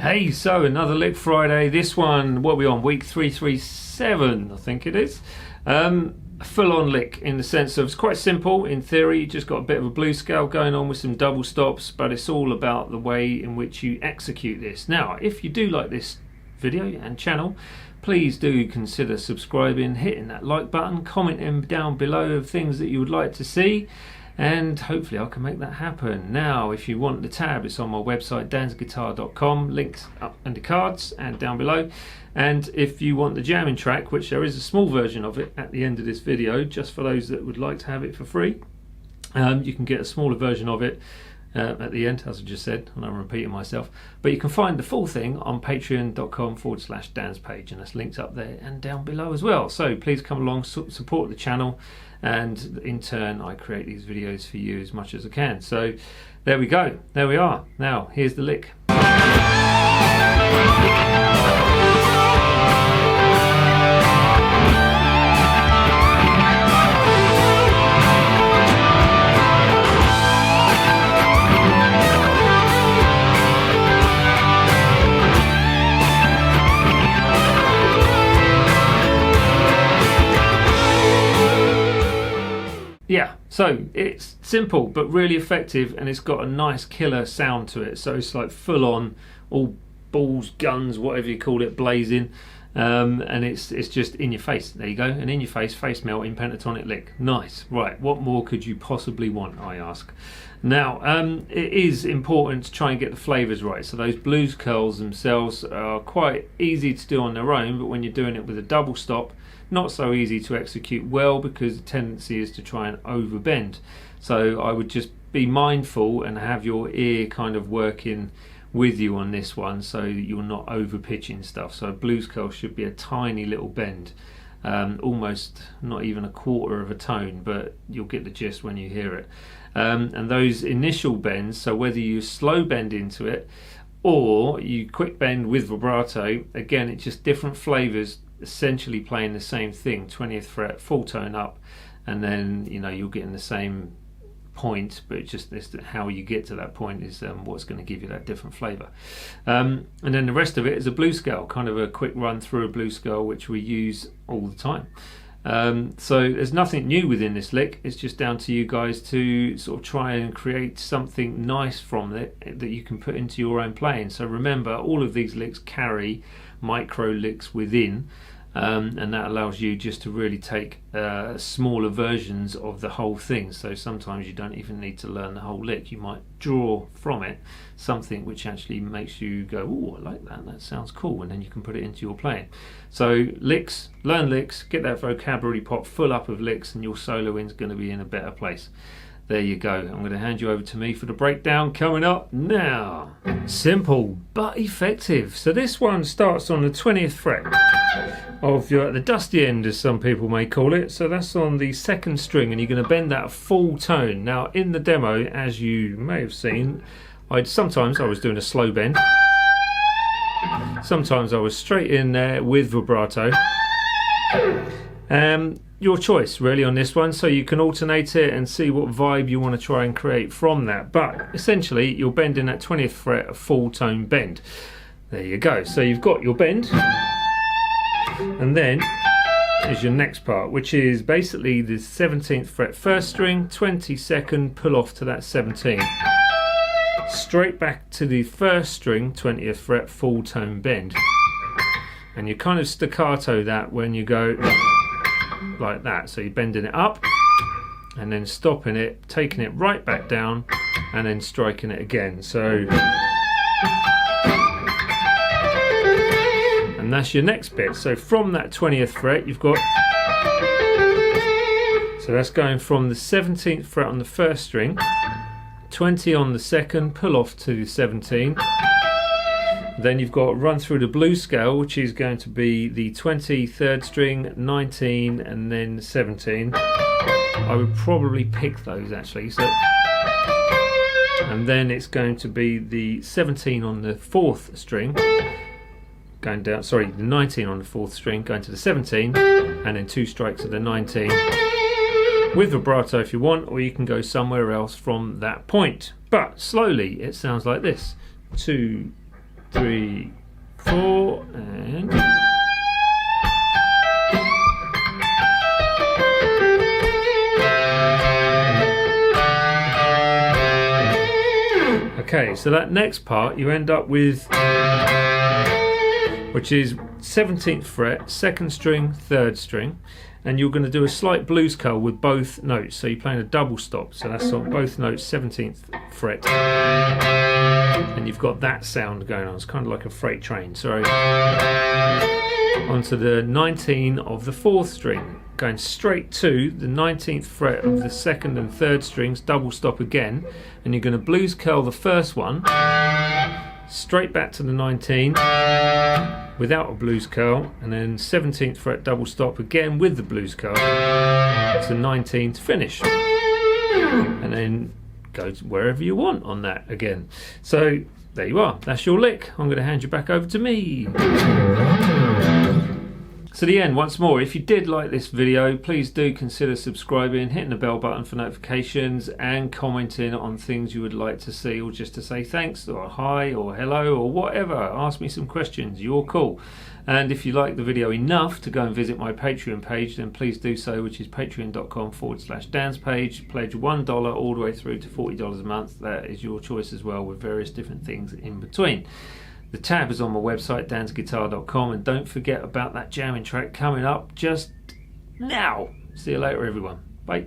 Hey, so another Lick Friday. This one, what are we on? Week 337, I think it is. Full-on lick in the sense of it's quite simple in theory. You just got a bit of a blues scale going on with some double stops, but it's all about the way in which you execute this. Now, if you do like this video and channel, please do consider subscribing, hitting that like button, commenting down below of things that you would like to see, and hopefully I can make that happen. Now, if you want the tab, it's on my website, dansguitar.com, links up in the cards and down below. And if you want the jamming track, which there is a small version of it at the end of this video, just for those that would like to have it for free, you can get a smaller version of it at the end, as I just said, and I'm repeating myself. But you can find the full thing on patreon.com/danspage, and that's linked up there and down below as well. So please come along, support the channel, and in turn I create these videos for you as much as I can. So there we go, there we are. Now here's the lick. Yeah, so it's simple but really effective, and it's got a nice killer sound to it. So it's like full on, all balls, guns, whatever you call it, blazing, and it's just in your face. There you go, an in your face melt in pentatonic lick. Nice. Right, what more could you possibly want, I ask? Now, it is important to try and get the flavors right. So those blues curls themselves are quite easy to do on their own, but when you're doing it with a double stop, not so easy to execute well, because the tendency is to try and overbend. So I would just be mindful and have your ear kind of working with you on this one, so that you're not over pitching stuff. So a blues curl should be a tiny little bend, almost not even a quarter of a tone, but you'll get the gist when you hear it. And those initial bends, so whether you slow bend into it or you quick bend with vibrato, again, it's just different flavors essentially playing the same thing, 20th fret, full tone up, and then you're getting the same point, but it's just how you get to that point is what's going to give you that different flavor. And then the rest of it is a blues scale, kind of a quick run through a blues scale, which we use all the time. So there's nothing new within this lick. It's just down to you guys to sort of try and create something nice from it that you can put into your own playing. So remember, all of these licks carry micro licks within, and that allows you just to really take smaller versions of the whole thing. So sometimes you don't even need to learn the whole lick. You might draw from it something which actually makes you go, oh, I like that, that sounds cool, and then you can put it into your playing. So licks, learn licks, get that vocabulary pot full up of licks, and your soloing's going to be in a better place. There you go. I'm going to hand you over to me for the breakdown coming up now. Simple but effective. So this one starts on the 20th fret of the dusty end, as some people may call it. So that's on the second string, and you're going to bend that a full tone. Now in the demo, as you may have seen, sometimes I was doing a slow bend. Sometimes I was straight in there with vibrato. Your choice really on this one, so you can alternate it and see what vibe you want to try and create from that. But essentially you're bending that 20th fret a full tone bend. There you go. So you've got your bend, and then is your next part, which is basically the 17th fret first string, 22nd, pull off to that 17, straight back to the first string, 20th fret, full tone bend, and you kind of staccato that when you go like that. So you're bending it up and then stopping it, taking it right back down, and then striking it again. So, and that's your next bit. So from that 20th fret you've got, so that's going from the 17th fret on the first string, 20 on the second, pull off to 17. Then you've got run through the blues scale, which is going to be the 23rd string, 19, and then 17. I would probably pick those actually. So, and then it's going to be the 17 on the 4th string, going down, sorry, the 19 on the 4th string, going to the 17, and then 2 strikes of the 19 with vibrato if you want, or you can go somewhere else from that point. But slowly it sounds like this. 2, 3, 4, and... Okay, so that next part you end up with, which is 17th fret, 2nd string, 3rd string, and you're going to do a slight blues curl with both notes. So you're playing a double stop, so that's on both notes, 17th fret, and you've got that sound going on. It's kind of like a freight train. So onto the 19 of the 4th string, going straight to the 19th fret of the 2nd and 3rd strings, double stop again, and you're going to blues curl the first one straight back to the 19 without a blues curl, and then 17th fret double stop again with the blues curl to 19 to finish, and then go to wherever you want on that again. So there you are, that's your lick. I'm going to hand you back over to me. So the end once more. If you did like this video, please do consider subscribing, hitting the bell button for notifications, and commenting on things you would like to see, or just to say thanks or hi or hello or whatever. Ask me some questions, you're cool. And if you like the video enough to go and visit my Patreon page, then please do so, which is patreon.com/Dan's page. Pledge $1 all the way through to $40 a month. That is your choice as well, with various different things in between. The tab is on my website, dansguitar.com, and don't forget about that jamming track coming up just now. See you later, everyone. Bye.